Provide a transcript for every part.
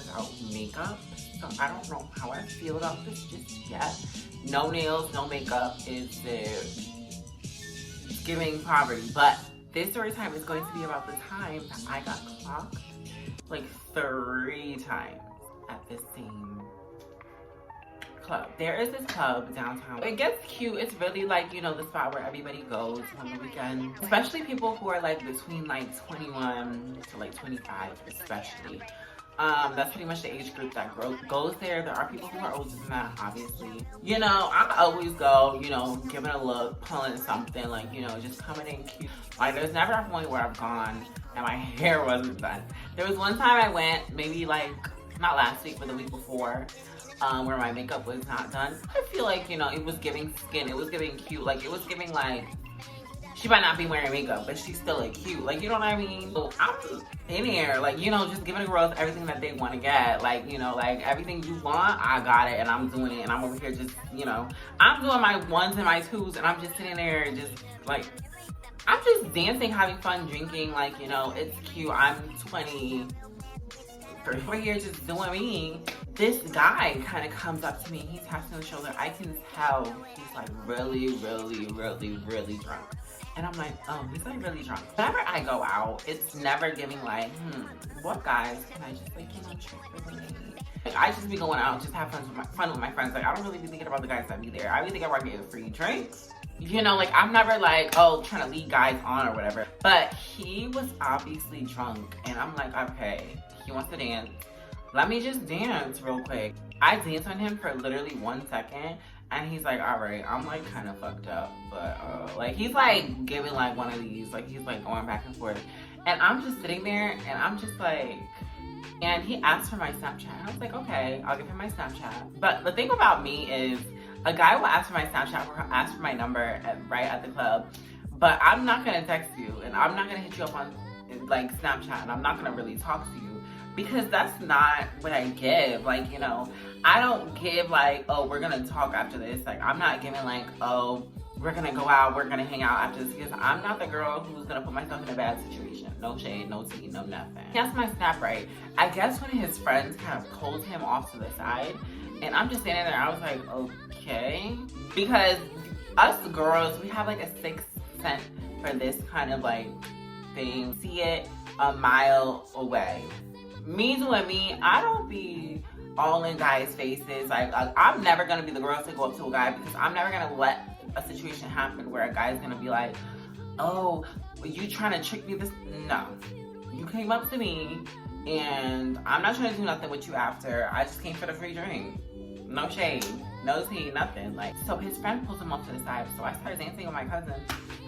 without makeup. So I don't know how I feel about this just yet. No nails, no makeup is giving poverty. But this story time is going to be about the time that I got clocked like 3 times at the same club. There is this club downtown. It gets cute. It's really like, you know, the spot where everybody goes on the weekend. Especially people who are like between like 21 to like 25 especially. That's pretty much the age group that goes there. There are people who are older than that, obviously. You know, I always go, you know, giving a look, pulling something, like, you know, just coming in cute. Like, there's never a point where I've gone and my hair wasn't done. There was one time I went, maybe like, not last week, but the week before, where my makeup was not done. I feel like, you know, it was giving skin. It was giving cute. Like, it was giving like, she might not be wearing makeup, but she's still like cute. Like, you know what I mean? So I'm in here, like, you know, just giving the girls everything that they want to get. Like, you know, like everything you want, I got it and I'm doing it. And I'm over here just, you know, I'm doing my 1s and my 2s and I'm just sitting there just like, I'm just dancing, having fun, drinking. Like, you know, it's cute. I'm 20, 34 years just doing me. This guy kind of comes up to me. He taps me on the shoulder. I can tell he's like really drunk. And I'm like, oh, he's like really drunk. Whenever I go out, it's never giving like, what guys can I just like, you know, trick with me? Like, I just be going out, just have fun with my friends. Like, I don't really be thinking about the guys that be there. I be thinking about getting free drinks. You know, like, I'm never like, oh, trying to lead guys on or whatever. But he was obviously drunk. And I'm like, okay, he wants to dance. Let me just dance real quick. I danced on him for literally 1 second. And he's like, all right, I'm like kind of fucked up. But like, he's like giving like one of these, like he's like going back and forth. And I'm just sitting there and I'm just like, and he asked for my Snapchat. And I was like, okay, I'll give him my Snapchat. But the thing about me is a guy will ask for my Snapchat or ask for my number right at the club. But I'm not gonna text you and I'm not gonna hit you up on like Snapchat and I'm not gonna really talk to you. Because that's not what I give. Like, you know, I don't give like, oh, we're gonna talk after this. Like, I'm not giving like, oh, we're gonna go out, we're gonna hang out after this. Because I'm not the girl who's gonna put myself in a bad situation. No shade, no tea, no nothing. He asked my Snap right. I guess when his friends kind of pulled him off to the side. And I'm just standing there, I was like, okay. Because us girls, we have like a 6th sense for this kind of like thing. See it a mile away. Me doing me, I don't be all in guys' faces. Like, I'm never gonna be the girl to go up to a guy because I'm never gonna let a situation happen where a guy's gonna be like, oh, you trying to trick me this? No. You came up to me and I'm not trying to do nothing with you after. I just came for the free drink. No shade, no tea, nothing. Like, so his friend pulls him off to the side. So I started dancing with my cousin.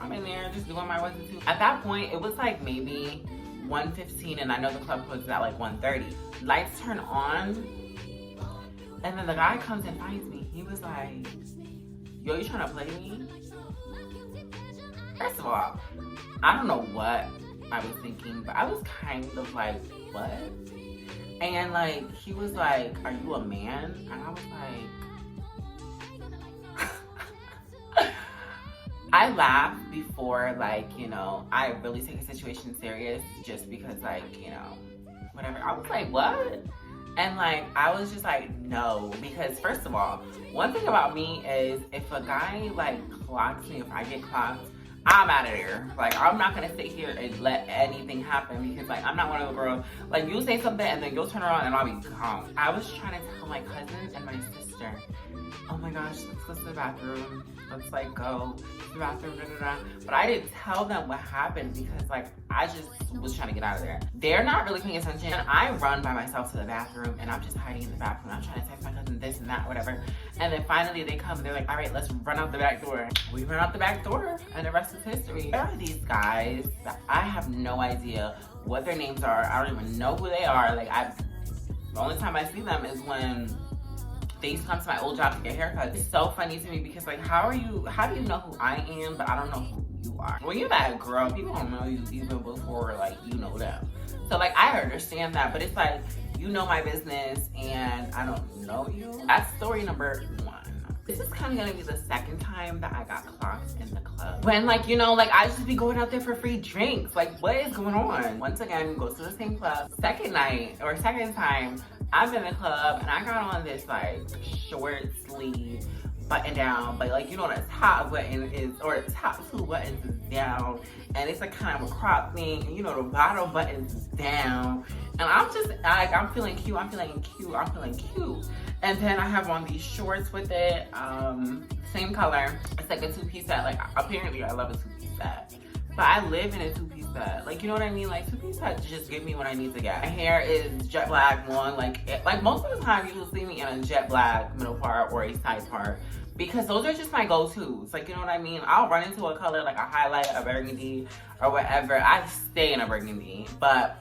I'm in there just doing my 1s and 2s. At that point, it was like maybe 1:15 and I know the club closes at like 1:30. Lights turn on and then the guy comes and finds me. He was like, yo, you trying to play me? First of all, I don't know what I was thinking, but I was kind of like, what? And like, he was like, are you a man? And I was like, I laugh before, like, you know, I really take a situation serious just because, like, you know, whatever. I was like, what? And, like, I was just like, no. Because, first of all, one thing about me is if a guy, like, clocks me, if I get clocked, I'm out of there. Like, I'm not going to sit here and let anything happen because, like, I'm not one of the girls. Like, you'll say something and then you'll turn around and I'll be calm. I was trying to tell my cousin and my sister, oh my gosh, let's go to the bathroom. Let's like go to the bathroom, But I didn't tell them what happened because like, I just was trying to get out of there. They're not really paying attention. I run by myself to the bathroom and I'm just hiding in the bathroom. I'm trying to text my cousin this and that, whatever. And then finally they come and they're like, all right, let's run out the back door. We run out the back door and the rest is history. There are these guys that I have no idea what their names are. I don't even know who they are. Like the only time I see them is when they used to come to my old job to get haircuts. It's so funny to me because like, how do you know who I am, but I don't know who you are? When you're that girl, people don't know you even before like you know them. So like, I understand that, but it's like, you know my business and I don't know you. That's story number 1. This is kind of gonna be the 2nd time that I got clocked in the club. When like, you know, like I just be going out there for free drinks. Like what is going on? Once again, go to the same club. Second night or second time, I'm in the club and I got on this like short sleeve button down, but like, you know, the top button is, or the top two buttons is down, and it's like kind of a crop thing, and you know, the bottom buttons is down, and I'm just like, I'm feeling cute, I'm feeling cute, I'm feeling cute. And then I have on these shorts with it, same color. It's like a two-piece set. Like, apparently I love a two-piece set, but I live in a two-piece set. Like, you know what I mean? Like, two-piece sets just give me what I need to get. My hair is jet black long. Like most of the time you will see me in a jet black middle part or a side part, because those are just my go-tos. Like, you know what I mean? I'll run into a color like a highlight, a burgundy, or whatever. I stay in a burgundy, but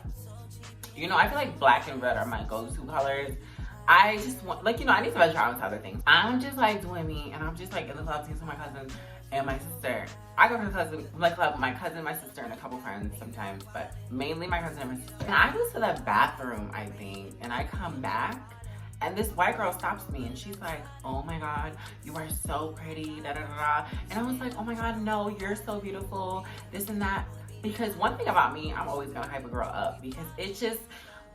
you know, I feel like black and red are my go-to colors. I just want, like, you know, I need to venture out into other things. I'm just like doing me, and I'm just like in the club seeing my cousin and my sister. I go to the club with my cousin, my sister, and a couple friends sometimes, but mainly my cousin and my sister. And I go to the bathroom, I think, and I come back, and this white girl stops me, and she's like, "Oh my God, you are so pretty, da da da da." And I was like, "Oh my God, no, you're so beautiful, this and that." Because one thing about me, I'm always gonna hype a girl up, because it's just,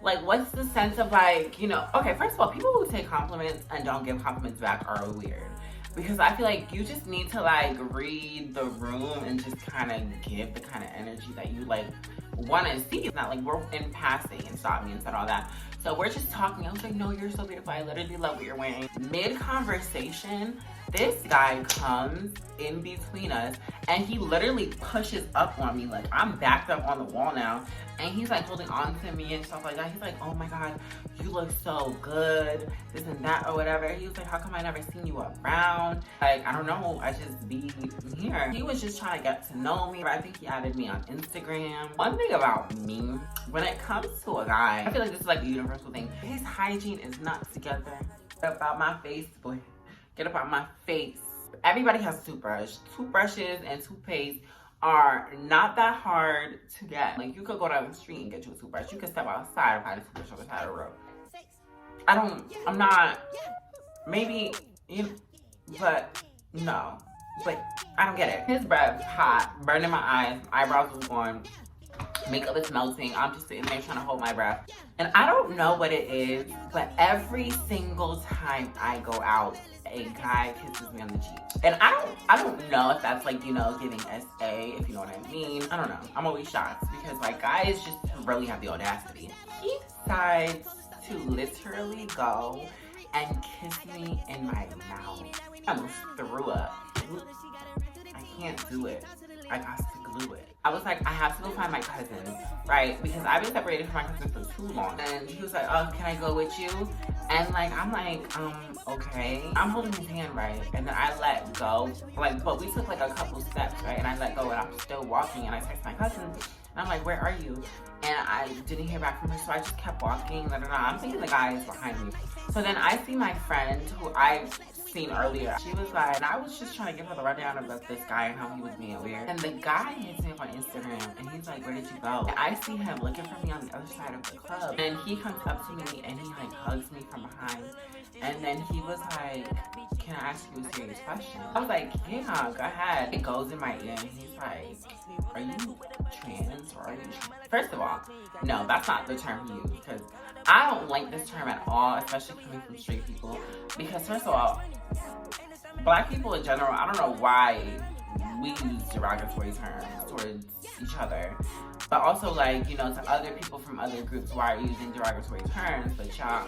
like, what's the sense of, like, you know, okay, first of all, people who take compliments and don't give compliments back are weird. Because I feel like you just need to, like, read the room and just kind of give the kind of energy that you, like, want to see. It's not like we're in passing and stopped me and said all that. So we're just talking. I was like, "No, you're so beautiful. I literally love what you're wearing." Mid-conversation, this guy comes in between us, and he literally pushes up on me. Like, I'm backed up on the wall now, and he's like holding on to me and stuff like that. He's like, "Oh my God, you look so good, this and that," or whatever. He was like, "How come I never seen you around?" Like, I don't know, I just be here. He was just trying to get to know me. I think he added me on Instagram. One thing about me, when it comes to a guy, I feel like this is like a universal thing. His hygiene is not together. Get up out my face, boy. Get up out my face. Everybody has a toothbrush. Toothbrushes and toothpaste are not that hard to get. Like, you could go down the street and get you a toothbrush. You could step outside and find a toothbrush on the side of the road. I'm not, maybe, you know, but no. But I don't get it. His breath hot, burning my eyes, eyebrows was going, makeup is melting. I'm just sitting there trying to hold my breath. And I don't know what it is, but every single time I go out, a guy kisses me on the cheek. And I don't know if that's, like, you know, giving SA, if you know what I mean. I don't know. I'm always shocked because, like, guys just really have the audacity. He decides to literally go and kiss me in my mouth. I almost threw up. I can't do it. I got to glue it. I was like, I have to go find my cousin, right? Because I've been separated from my cousin for too long. And he was like, "Oh, can I go with you?" And like, I'm like, okay. I'm holding his hand, right? And then I let go. Like, but we took like a couple steps, right? And I let go, and I'm still walking, and I text my cousin. And I'm like, "Where are you?" And I didn't hear back from her, so I just kept walking. I'm thinking the guy is behind me. So then I see my friend, who I've seen earlier. She was like, and I was just trying to give her the rundown of this guy and how he was being weird. And the guy hits me up on Instagram, and he's like, "Where did you go?" And I see him looking for me on the other side of the club. And he comes up to me, and he like hugs me from behind. And then he was like, "Can I ask you a serious question?" I was like, "Yeah, go ahead." It goes in my ear, and he's like, "Are you trans or are you trans?" First of all, no, that's not the term he used, because I don't like this term at all, especially coming from straight people. Because first of all, Black people in general, I don't know why we use derogatory terms towards each other. But also, like, you know, to other people from other groups, why are you using derogatory terms? But y'all,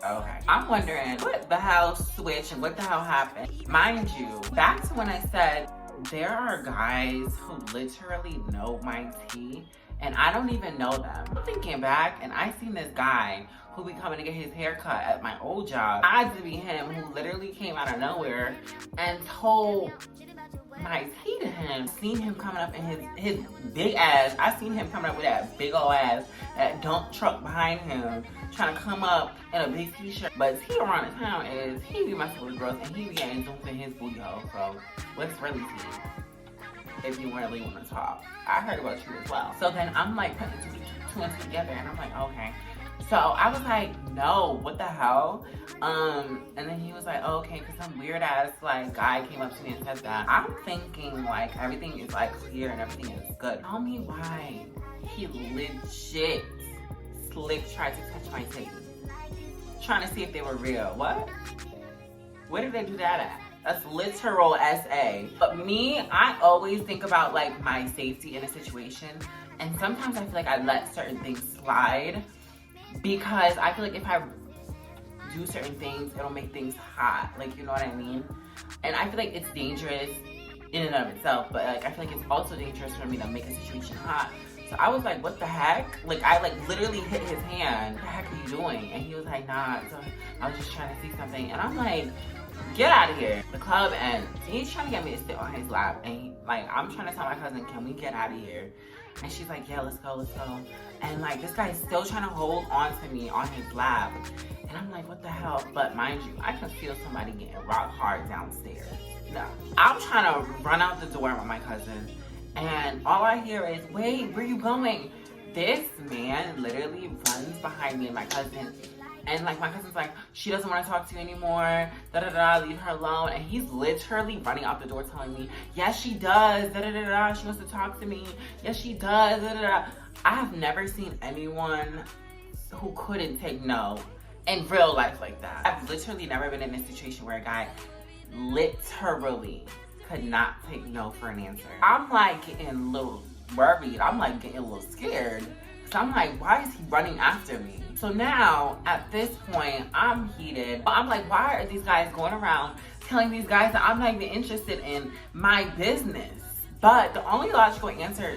okay. I'm wondering, what the hell switched and what the hell happened? Mind you, back to when I said, there are guys who literally know my tea, and I don't even know them. I'm thinking back, and I seen this guy who be coming to get his hair cut at my old job. Had to be him, who literally came out of nowhere and told my tea to him. Seen him coming up in his big ass. I seen him coming up with that big old ass, that dump truck behind him, trying to come up in a big t-shirt. But tea around the town is, he be messing with girls, and he be getting zoomed in his booty hole. So what's really tea? If you really want to talk, I heard about you as well. So then I'm like putting two and two together, and I'm like, okay. So I was like, no, what the hell? And then he was like, oh, okay, because some weird ass like guy came up to me and said that. I'm thinking like everything is like clear and everything is good. Tell me why he legit tried to touch my titty. trying to see if they were real. What? Where did they do that at? That's literal SA. But me, I always think about like my safety in a situation. And sometimes I feel like I let certain things slide because I feel like if I do certain things, it'll make things hot. Like, you know what I mean? And I feel like it's dangerous in and of itself, but like I feel like it's also dangerous for me to make a situation hot. So I was like, what the heck? Like, I like literally hit his hand. What the heck are you doing? And he was like, nah, so I was just trying to see something. And I'm like, get out of here. The club ends. He's trying to get me to sit on his lap. And he, like, I'm trying to tell my cousin, can we get out of here? And she's like, yeah, let's go, let's go. And like, this guy's still trying to hold on to me on his lap. And I'm like, what the hell? But mind you, I can feel somebody getting rock hard downstairs. No. I'm trying to run out the door with my cousin. And all I hear is, wait, where you going? This man literally runs behind me and my cousin. And like my cousin's like, she doesn't want to talk to you anymore. Da da da, leave her alone. And he's literally running out the door telling me, yes, she does. Da da da da, she wants to talk to me. Yes, she does. Da da da. I have never seen anyone who couldn't take no in real life like that. I've literally never been in a situation where a guy literally could not take no for an answer. I'm like getting a little worried. I'm like getting a little scared. So I'm like, why is he running after me? So now, at this point, I'm heated. I'm like, why are these guys going around telling these guys that I'm not even interested in my business? But the only logical answer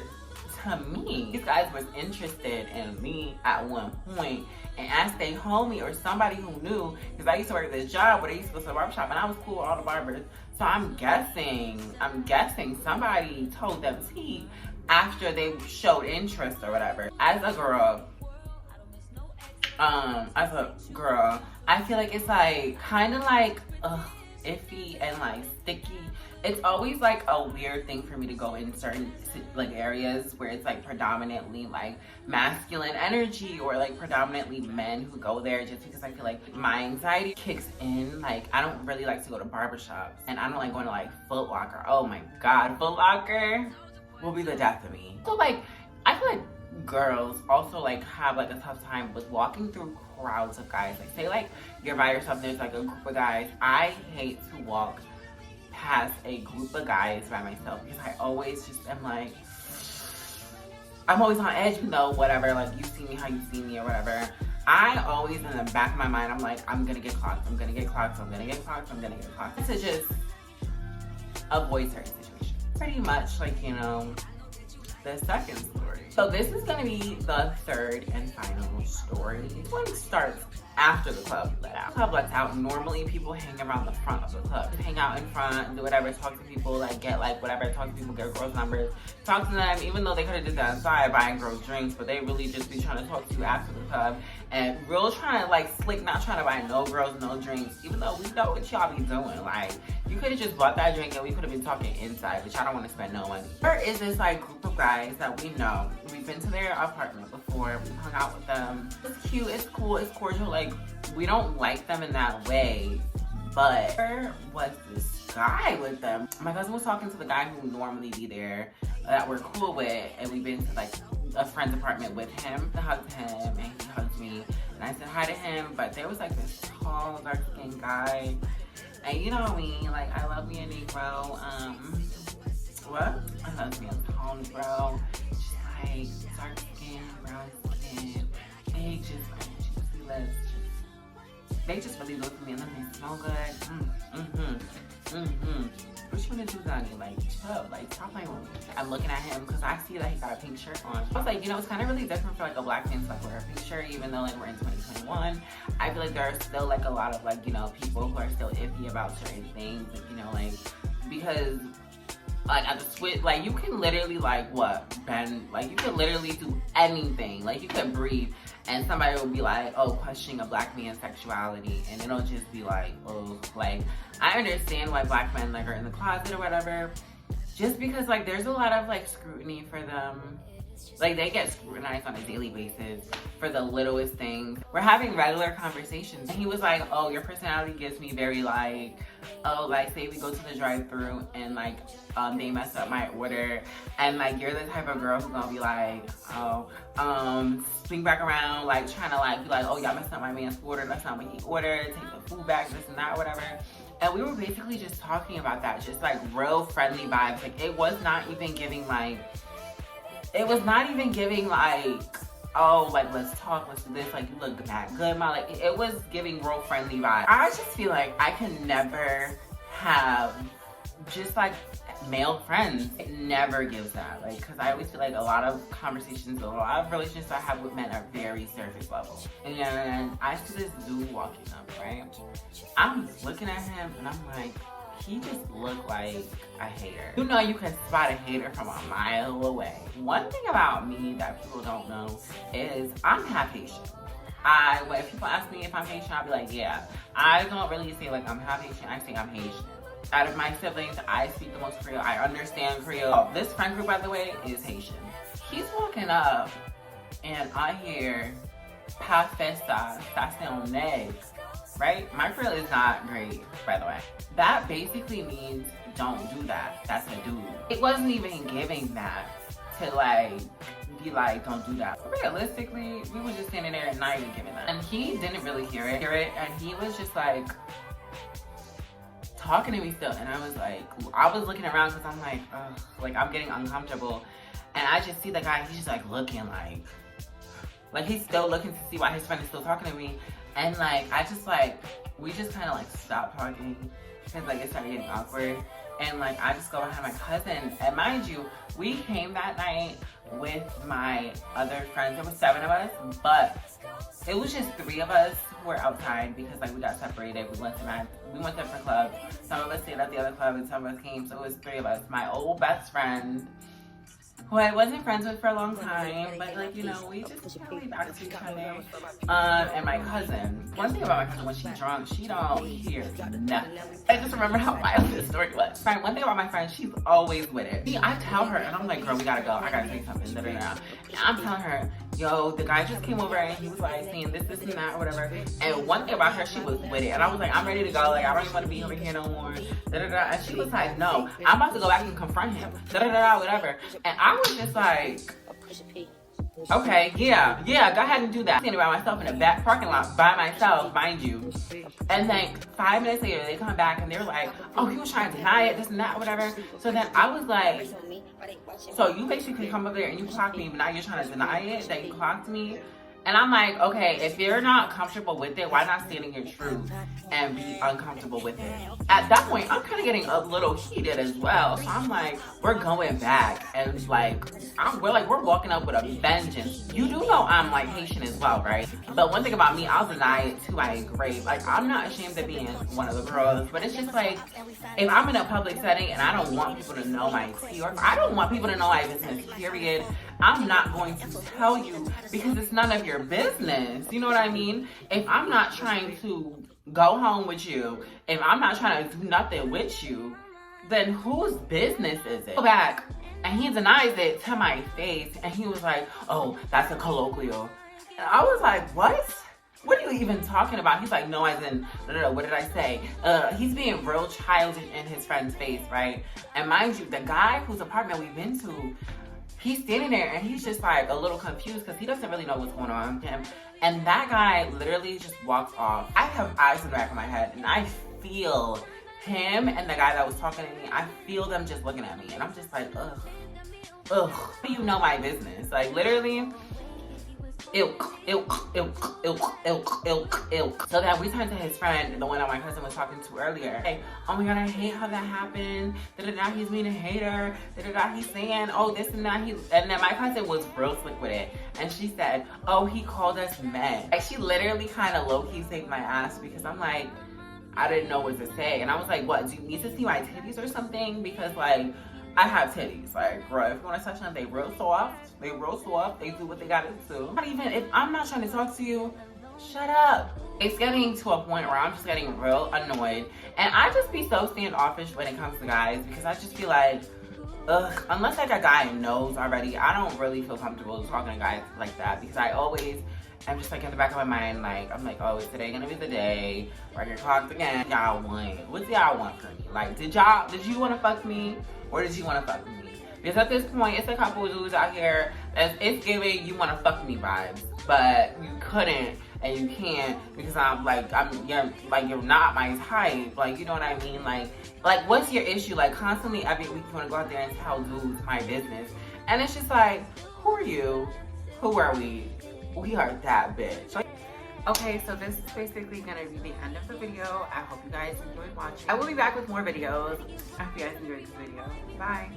to me, these guys was interested in me at one point. And as they homie or somebody who knew, because I used to work at this job where they used to go to the barbershop and I was cool with all the barbers. So I'm guessing somebody told them tea after they showed interest or whatever. As a girl, I feel like it's like kind of like iffy and like sticky. It's always like a weird thing for me to go in certain like areas where it's like predominantly like masculine energy or like predominantly men who go there, just because I feel like my anxiety kicks in. Like, I don't really like to go to barbershops and I don't like going to like Foot Locker. Oh my God, Foot Locker will be the death of me. So like, I feel like girls also like have like a tough time with walking through crowds of guys. Like, say like you're by yourself, there's like a group of guys. I hate to walk past a group of guys by myself because I always just am like, I'm always on edge, you know, whatever, like you see me how you see me or whatever. I always in the back of my mind, I'm like, I'm gonna get clocked, I'm gonna get clocked, I'm gonna get clocked, I'm gonna get clocked. To just avoid certain situations. Pretty much like, you know, the second story. So this is gonna be the third and final story. This one starts after the club let out. Club lets out, normally people hang around the front of the club. Hang out in front, do whatever, talk to people, like get like whatever, talk to people, get girls' numbers, talk to them, even though they could have did that outside buying girls drinks, but they really just be trying to talk to you after the club. And real trying to like slick, not trying to buy no girls, no drinks, even though we know what y'all be doing. Like, you could have just bought that drink and we could have been talking inside, but y'all don't want to spend no money. There is this like group of guys that we know. We've been to their apartment before, we've hung out with them. It's cute, it's cool, it's cordial. Like, we don't like them in that way, but there was this guy with them. My cousin was talking to the guy who normally be there that we're cool with, and we've been to like a friend's apartment with him. I hugged him and he hugged me and I said hi to him, but there was like this tall, dark-skinned guy, and you know me, like I love me a Negro. What? I love me a tall Negro, just like dark skin, brown skin, big, just like juicy lips. They just really look at me and let me smell good. What you wanna do, Donnie? Like, chill. Like, stop playing with me. I'm looking at him because I see that he got a pink shirt on. I was like, you know, it's kind of really different for like a black man to like wear a pink shirt, even though like we're in 2021. I feel like there are still like a lot of like, you know, people who are still iffy about certain things, like, you know, like, because like at the switch, like you can literally like bend, like you can literally do anything. Like you can breathe and somebody will be like, oh, questioning a black man's sexuality, and it'll just be like, oh, like I understand why black men like are in the closet or whatever, just because like there's a lot of like scrutiny for them Like, they get scrutinized on a daily basis for the littlest things. We're having regular conversations. And he was like, oh, your personality gives me very like, oh, like say we go to the drive-thru and like they mess up my order. And like, you're the type of girl who's gonna be like, oh, swing back around, like trying to like be like, oh, y'all messed up my man's order. That's not what he ordered. Take the food back, this and that, whatever. And we were basically just talking about that, just like real friendly vibes. Like, it was not even giving like, oh, like, let's talk, let's do this, like, you look that good, ma. Like, it was giving real friendly vibes. I just feel like I can never have just like male friends. It never gives that, like, because I always feel like a lot of conversations, a lot of relationships I have with men are very surface level. And I see this dude walking up, right? I'm looking at him and I'm like, he just looked like a hater. You know, you can spot a hater from a mile away. One thing about me that people don't know is I'm half Haitian. When people ask me if I'm Haitian, I'll be like, yeah. I don't really say like I'm half Haitian, I say I'm Haitian. Out of my siblings, I speak the most Creole. I understand Creole. This friend group, by the way, is Haitian. He's walking up and I hear "Pa festa, stacionne." Right? My Creole is not great, by the way. That basically means don't do that. That's a dude. It wasn't even giving that to like be like, don't do that. Realistically, we were just standing there and not even giving that. And he didn't really hear it, and he was just like talking to me still. And I was looking around because I'm like, ugh, like I'm getting uncomfortable. And I just see the guy, he's just like looking like he's still looking to see why his friend is still talking to me. And like, we just kind of like stopped talking because like it started getting awkward. And like, I just go behind my cousin. And mind you, we came that night with my other friends. There was 7 of us, but it was just 3 of us who were outside because like we got separated. We went to different clubs. Some of us stayed at the other club and some of us came. So it was 3 of us. My old best friend, who I wasn't friends with for a long time, but like, you know, we just really back to each other. And my cousin, one thing about my cousin, when she's drunk, she don't hear nothing. I just remember how wild this story was. Right, one thing about my friend, she's always with it. See, I tell her, and I'm like, girl, we gotta go. I gotta say something. Da, da, da. And I'm telling her, yo, the guy just came over and he was like saying this and that or whatever. And one thing about her, she was with it. And I was like, I'm ready to go. Like, I don't even want to be over here no more. Da, da, da. And she was like, no, I'm about to go back and confront him. Da, da, da, da, whatever. And I was just like, okay, yeah, go ahead and do that. I'm standing by myself in the back parking lot by myself, mind you. And then 5 minutes later, they come back and they're like, oh, he was trying to deny it, this and that, whatever. So then I was like, so you basically come up there and you clocked me, but now you're trying to deny it, that you clocked me? And I'm like, okay, if you're not comfortable with it, why not stand in your truth and be uncomfortable with it? At that point, I'm kind of getting a little heated as well. So I'm like, we're going back. And like, we're walking up with a vengeance. You do know I'm like Haitian as well, right? But one thing about me, I'll deny it to my grave. Like, I'm not ashamed of being one of the girls. But it's just like, if I'm in a public setting and I don't want people to know my tea, or I don't want people to know my business, period, I'm not going to tell you because it's none of your business. You know what I mean? If I'm not trying to go home with you, if I'm not trying to do nothing with you, then whose business is it? Go back, and he denies it to my face, and he was like, oh, that's a colloquial. And I was like, what? What are you even talking about? He's like, no, as in, no, what did I say? He's being real childish in his friend's face, right? And mind you, the guy whose apartment we've been to, he's standing there and he's just like a little confused because he doesn't really know what's going on with him. And that guy literally just walks off. I have eyes in the back of my head and I feel him and the guy that was talking to me, I feel them just looking at me. And I'm just like, ugh. You know my business. Like literally, ilk. So then we turned to his friend, the one that my cousin was talking to earlier. Like, oh my God, I hate how that happened. Da-da-da, he's being a hater. Da-da-da, he's saying, oh, this and that. And then my cousin was real slick with it. And she said, oh, he called us men. Like, she literally kind of low-key saved my ass because I'm like, I didn't know what to say. And I was like, what, do you need to see my titties or something? Because like, I have titties. Like, bro, if you want to touch them, they real soft. They real soft. They do what they gotta do. Not even, if I'm not trying to talk to you, shut up. It's getting to a point where I'm just getting real annoyed. And I just be so standoffish when it comes to guys because I just feel like, unless like a guy knows already, I don't really feel comfortable talking to guys like that because I always am just like in the back of my mind, like I'm like, oh, is today gonna be the day where I get clocked again? Y'all want? What do y'all want from me? Like, did you want to fuck me or did you want to fuck me? Because at this point, it's a couple of dudes out here it's giving you want to fuck me vibes, but you couldn't and you can't because you're not my type. Like, you know what I mean? Like what's your issue? Like constantly every week you want to go out there and tell dudes my business, and it's just like, who are you? Who are we? We are that bitch. Okay, so this is basically gonna be the end of the video. I hope you guys enjoyed watching. I will be back with more videos. I hope you guys enjoyed this video. Bye.